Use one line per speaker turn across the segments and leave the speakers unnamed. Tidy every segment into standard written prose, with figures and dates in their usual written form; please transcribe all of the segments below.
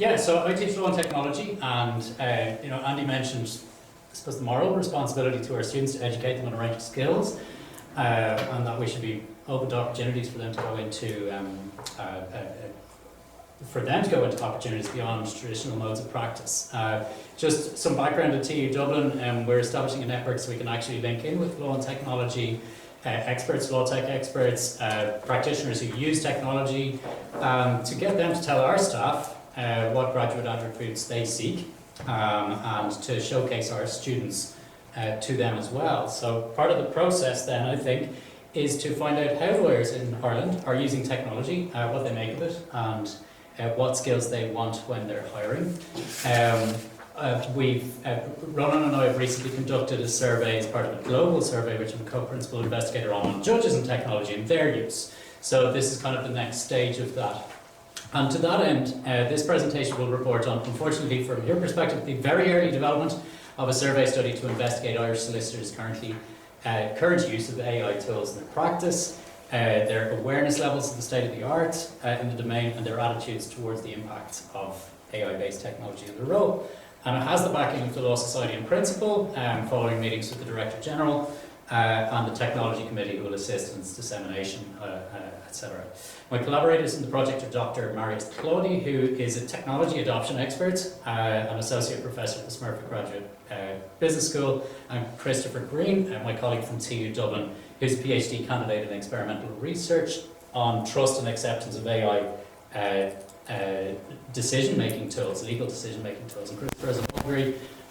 Yeah, so I teach law and technology, and Andy mentioned, I suppose, the moral responsibility to our students to educate them on a range of skills, and that we should be open to opportunities for them to go into opportunities beyond traditional modes of practice. Just some background at TU Dublin, we're establishing a network so we can actually link in with law and technology experts, law tech experts, practitioners who use technology, to get them to tell our staff what graduate attributes they seek, and to showcase our students to them as well. So part of the process then, I think, is to find out how lawyers in Ireland are using technology, what they make of it, and what skills they want when they're hiring. Ronan and I have recently conducted a survey as part of a global survey, which I'm a co-principal investigator on judges and technology and their use. So this is kind of the next stage of that. And to that end, this presentation will report on, unfortunately from your perspective, the very early development of a survey study to investigate Irish solicitors' current use of AI tools in their practice, their awareness levels of the state of the art in the domain, and their attitudes towards the impact of AI-based technology in their role. And it has the backing of the Law Society in principle, following meetings with the Director General and the Technology Committee, who will assist in its dissemination, etc. My collaborators in the project are Dr. Marius Claudi, who is a technology adoption expert, an associate professor at the Smurfit Graduate Business School, and Christopher Green, my colleague from TU Dublin, who's a PhD candidate in experimental research on trust and acceptance of AI decision-making tools, legal decision-making tools. And Christopher has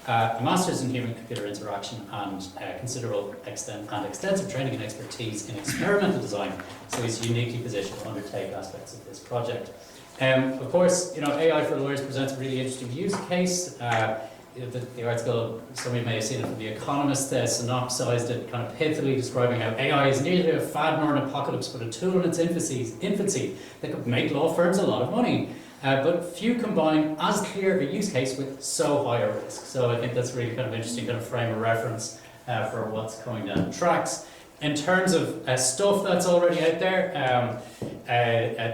a master's in human-computer interaction and considerable extensive training and expertise in experimental design, so he's uniquely positioned to undertake aspects of this project. Of course, AI for lawyers presents a really interesting use case. The article, some of you may have seen it from The Economist, synopsized it kind of pithily, describing how AI is neither a fad nor an apocalypse, but a tool in its infancy that could make law firms a lot of money. But few combine as clear a use case with so high a risk. So I think that's really kind of interesting kind of frame of reference for what's coming down the tracks. In terms of stuff that's already out there,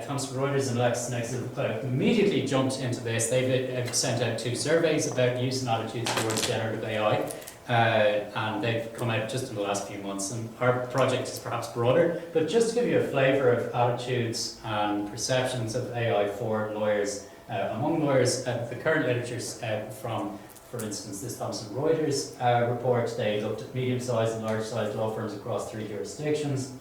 Thomson Reuters and LexisNexis have immediately jumped into this. They've sent out 2 surveys about use and attitudes towards generative AI, and they've come out just in the last few months. And our project is perhaps broader, but just to give you a flavour of attitudes and perceptions of AI for lawyers, among lawyers, the current literature's from, for instance, this Thomson Reuters report. They looked at medium-sized and large-sized law firms across 3 jurisdictions,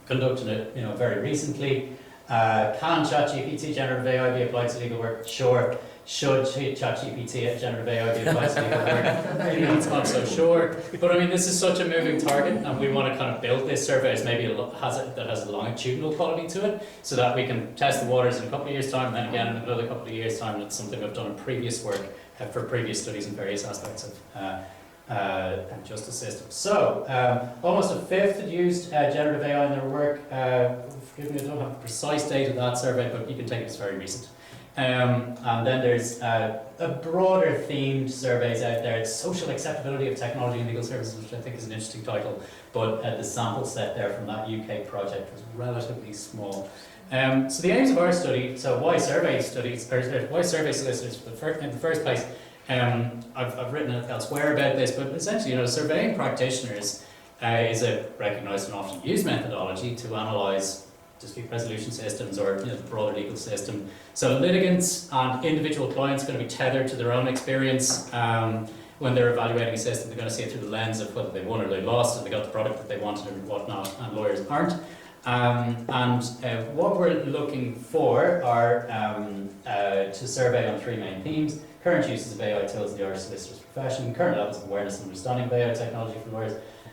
conducted it very recently. Can ChatGPT generative AI be applied to legal work? Sure. Should ChatGPT generative AI be applied to legal work? It's not so sure. But I mean, this is such a moving target, and we want to kind of build this survey as maybe that has a longitudinal quality to it, so that we can test the waters in a couple of years' time, and then again in another couple of years' time. That's something I've done in previous work for previous studies in various aspects of justice systems. So, almost a fifth had used generative AI in their work. Forgive me, I don't have the precise date of that survey, but you can take it as very recent. And then there's a broader themed surveys out there. It's social acceptability of technology in legal services, which I think is an interesting title, but the sample set there from that UK project was relatively small. So the aims of our study, so why survey studies, or why survey solicitors in the first place, I've written elsewhere about this, but essentially, surveying practitioners is a recognised and often used methodology to analyse dispute resolution systems or the broader legal system. So litigants and individual clients are going to be tethered to their own experience. When they're evaluating a system, they're going to see it through the lens of whether they won or they lost, or they got the product that they wanted or whatnot, and lawyers aren't. What we're looking for are to survey on 3 main themes: current uses of AI tools in the Irish solicitor's profession, current levels of awareness and understanding of AI technology for lawyers,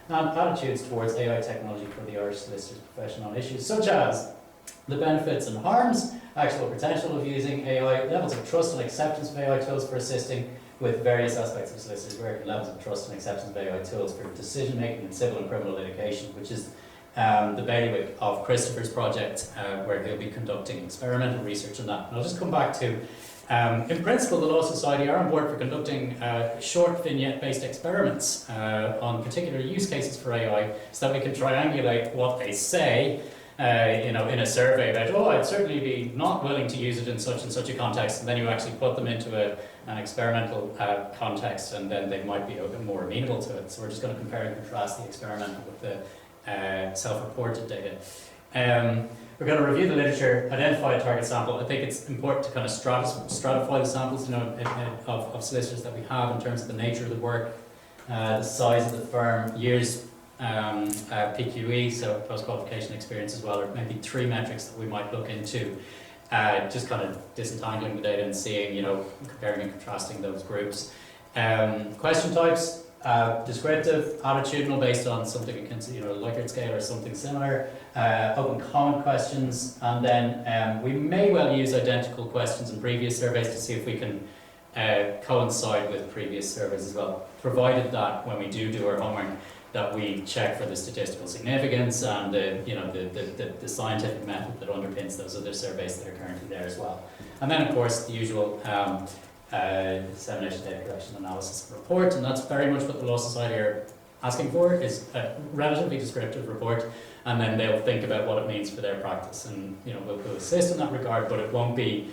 and attitudes towards AI technology for the Irish solicitor's profession on issues such as the benefits and harms, actual potential of using AI, levels of trust and acceptance of AI tools for assisting with various aspects of solicitors' work, and levels of trust and acceptance of AI tools for decision making in civil and criminal litigation, which is the bailiwick of Christopher's project, where he'll be conducting experimental research on that. And I'll just come back to, in principle, the Law Society are on board for conducting short vignette-based experiments on particular use cases for AI, so that we can triangulate what they say in a survey about, oh, I'd certainly be not willing to use it in such and such a context, and then you actually put them into an experimental context, and then they might be a bit more amenable to it. So we're just going to compare and contrast the experimental with the self-reported data. We're going to review the literature, identify a target sample. I think it's important to kind of stratify the samples, of solicitors that we have in terms of the nature of the work, the size of the firm, years PQE, so post-qualification experience as well, or maybe 3 metrics that we might look into, just kind of disentangling the data and seeing, comparing and contrasting those groups. Question types. Descriptive, attitudinal, based on something akin to a Likert scale or something similar, open comment questions, and then we may well use identical questions in previous surveys to see if we can coincide with previous surveys as well, provided that when we do our homework that we check for the statistical significance and the scientific method that underpins those other surveys that are currently there as well. And then of course the usual dissemination, data collection, analysis, and report, and that's very much what the Law Society are asking for, is a relatively descriptive report, and then they'll think about what it means for their practice, and we'll assist in that regard, but it won't be,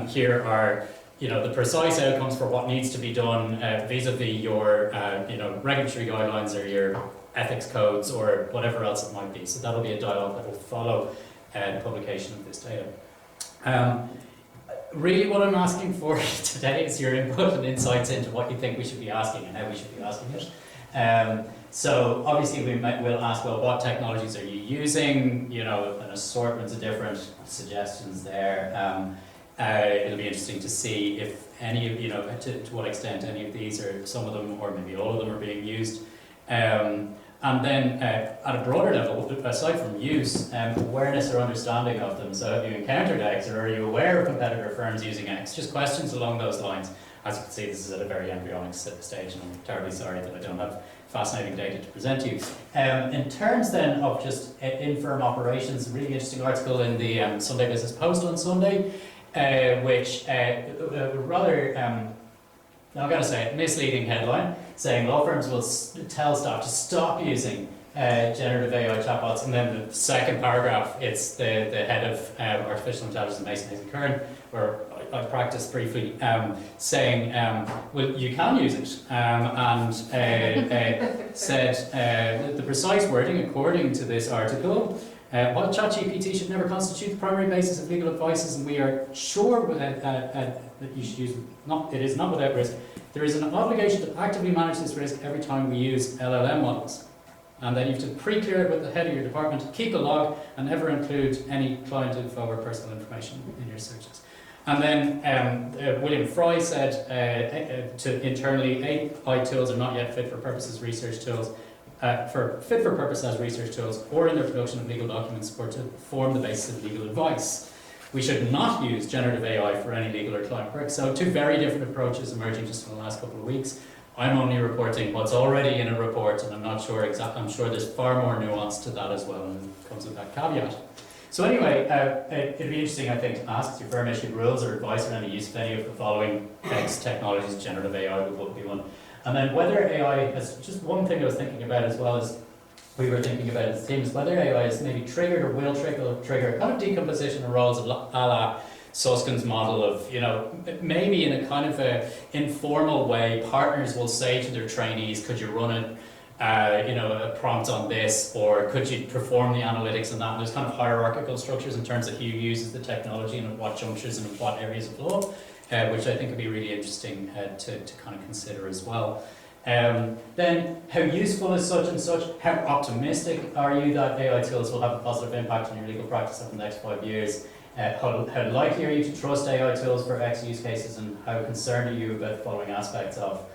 here are the precise outcomes for what needs to be done vis-a-vis your regulatory guidelines or your ethics codes or whatever else it might be. So that'll be a dialogue that will follow the publication of this data. Really what I'm asking for today is your input and insights into what you think we should be asking and how we should be asking it. So obviously we'll ask, well, what technologies are you using? An assortment of different suggestions there. It'll be interesting to see if any of, to what extent any of these, or some of them, or maybe all of them, are being used. And then at a broader level, aside from use, awareness or understanding of them. So have you encountered X, or are you aware of competitor firms using X? Just questions along those lines. As you can see, this is at a very embryonic stage, and I'm terribly sorry that I don't have fascinating data to present to you. In terms then of just in-firm operations, a really interesting article in the Sunday Business Post on Sunday, which rather, I've got to say, misleading headline, saying law firms will tell staff to stop using generative AI chatbots, and then the second paragraph, it's the head of artificial intelligence, Mason Kern, where I practiced briefly, saying, well, you can use it, and said the precise wording, according to this article, while ChatGPT should never constitute the primary basis of legal advice, and we are sure that you should use it. It is not without risk. There is an obligation to actively manage this risk every time we use LLM models. And then you have to pre-clear it with the head of your department, keep a log, and never include any client info or personal information in your searches. And then William Fry said to internally, AI tools are not yet fit for purpose as research tools, or in their production of legal documents, or to form the basis of legal advice. We should not use generative AI for any legal or client work. So 2 very different approaches emerging just in the last couple of weeks. I'm only reporting what's already in a report, and I'm not sure exactly. I'm sure there's far more nuance to that as well, and it comes with that caveat. So anyway, it'd be interesting, I think, to ask, if your firm issued rules or advice on any use of any of the following X technologies, generative AI would be one. And then whether AI has, just one thing I was thinking about as well as we were thinking about as teams, whether AI is maybe triggered or will trigger kind of decomposition of roles of a la Susskind's model of, maybe in a kind of a informal way, partners will say to their trainees, could you run a prompt on this, or could you perform the analytics on that? And there's kind of hierarchical structures in terms of who uses the technology and at what junctures and in what areas of law, which I think would be really interesting to kind of consider as well. Then, how useful is such and such? How optimistic are you that AI tools will have a positive impact on your legal practice over the next 5 years? How likely are you to trust AI tools for X use cases, and how concerned are you about the following aspects of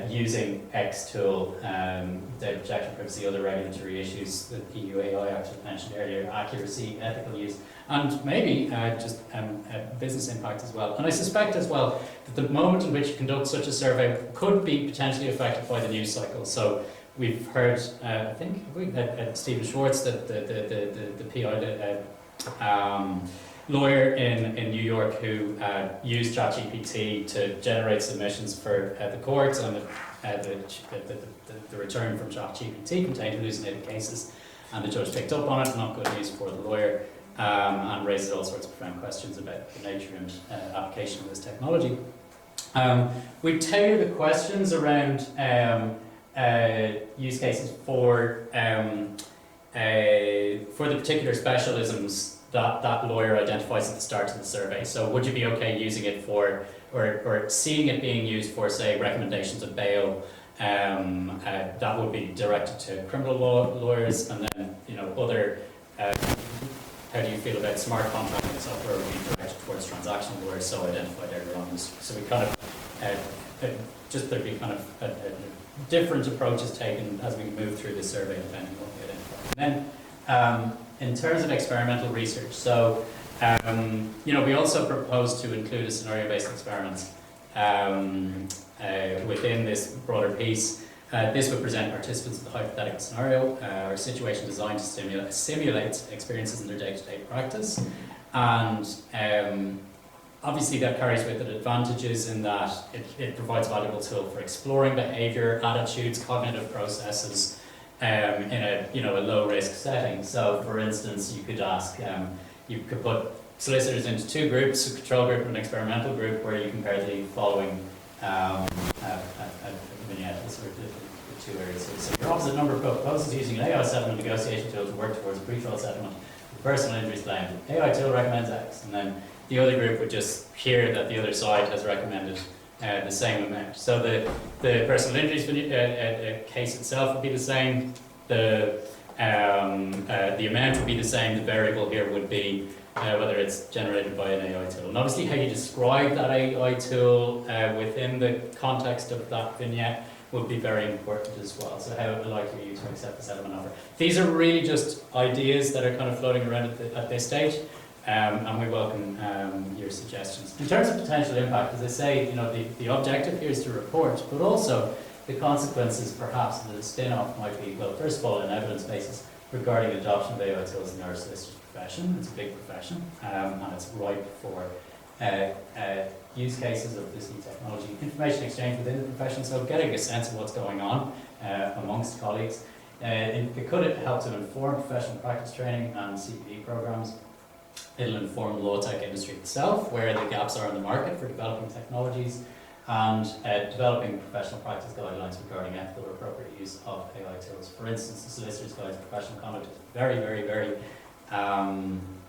using X tool, data protection, privacy, other regulatory issues that the EU AI Act mentioned earlier, accuracy, ethical use, and maybe just business impact as well. And I suspect as well that the moment in which you conduct such a survey could be potentially affected by the news cycle. So we've heard, I think, Stephen Schwartz, the PI lawyer in New York who used ChatGPT to generate submissions for the courts, and the return from ChatGPT contained hallucinated cases. And the judge picked up on it, not good news for the lawyer, and raises all sorts of profound questions about the nature and application of this technology. We tailor the questions around use cases for the particular specialisms that lawyer identifies at the start of the survey. So would you be okay using it for, or seeing it being used for, say, recommendations of bail? That would be directed to criminal law lawyers, and then, you know, other, how do you feel about smart contracting software would be directed towards transactional lawyers, so identified earlier on. So we kind of, just there'd be kind of different approaches taken as we move through the survey, depending on what we identify. And then, in terms of experimental research, so, you know, we also propose to include a scenario-based experiment within this broader piece. This would present participants with a hypothetical scenario or situation designed to simulate experiences in their day-to-day practice. And obviously that carries with it advantages in that it provides a valuable tool for exploring behaviour, attitudes, cognitive processes in a, you know, a low-risk setting. So, for instance, you could ask, you could put solicitors into two groups, a control group and an experimental group, where you compare the following vignettes, or the two areas. So your opposite number proposes using an AI settlement negotiation tool to work towards a pre-trial settlement of personal injuries claim. The AI tool recommends X, and then the other group would just hear that the other side has recommended the same amount. So the personal injuries case itself would be the same, the amount would be the same, the variable here would be whether it's generated by an AI tool. And obviously how you describe that AI tool within the context of that vignette would be very important as well. So how likely are you to accept the settlement offer? These are really just ideas that are kind of floating around at this stage. And we welcome your suggestions. In terms of potential impact, as I say, you know, the objective here is to report, but also the consequences perhaps of the spin-off might be, well, first of all, an evidence basis regarding the adoption of AI tools in the Irish solicitor's profession. It's a big profession, and it's ripe for use cases of this new technology. Information exchange within the profession, so getting a sense of what's going on amongst colleagues. It could help to inform professional practice training and CPD programs. It'll inform the law tech industry itself, where the gaps are in the market for developing technologies, and developing professional practice guidelines regarding ethical or appropriate use of AI tools. For instance, the Solicitor's Guide to Professional Conduct is very, very, very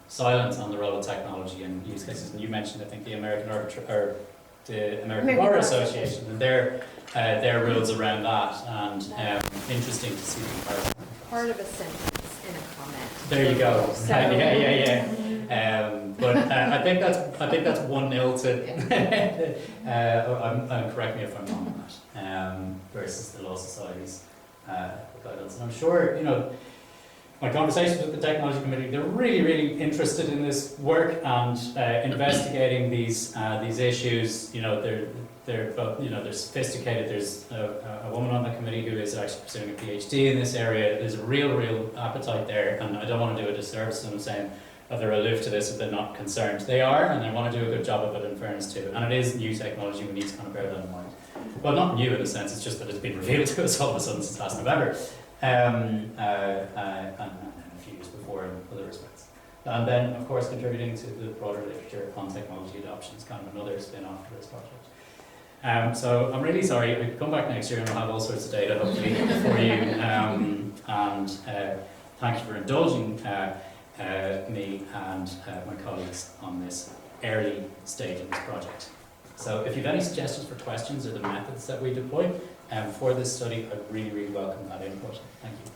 silent on the role of technology and use cases. And you mentioned, I think, the American Bar Association and their rules around that, and interesting to see the comparison.
Part of a sentence in a comment.
There you go.
So,
yeah. But I think that's 1-0 to. Correct me if I'm wrong on that. Versus the Law Society's guidance, and I'm sure, you know, my conversations with the technology committee, they're really, really interested in this work and investigating these issues. You know, they're both, you know, they're sophisticated. There's a woman on the committee who is actually pursuing a PhD in this area. There's a real appetite there, and I don't want to do a disservice to them saying that they're aloof to this if they're not concerned. They are, and they want to do a good job of it, in fairness too. And it is new technology, we need to kind of bear that in mind. Well, not new in a sense, it's just that it's been revealed to us all of a sudden since last November. And a few years before in other respects. And then, of course, contributing to the broader literature on technology adoption is kind of another spin-off to this project. So I'm really sorry, I'll come back next year and we'll have all sorts of data hopefully for you. Thank you for indulging me and my colleagues on this early stage of this project. So if you have any suggestions for questions or the methods that we deploy for this study, I'd really, really welcome that input. Thank you.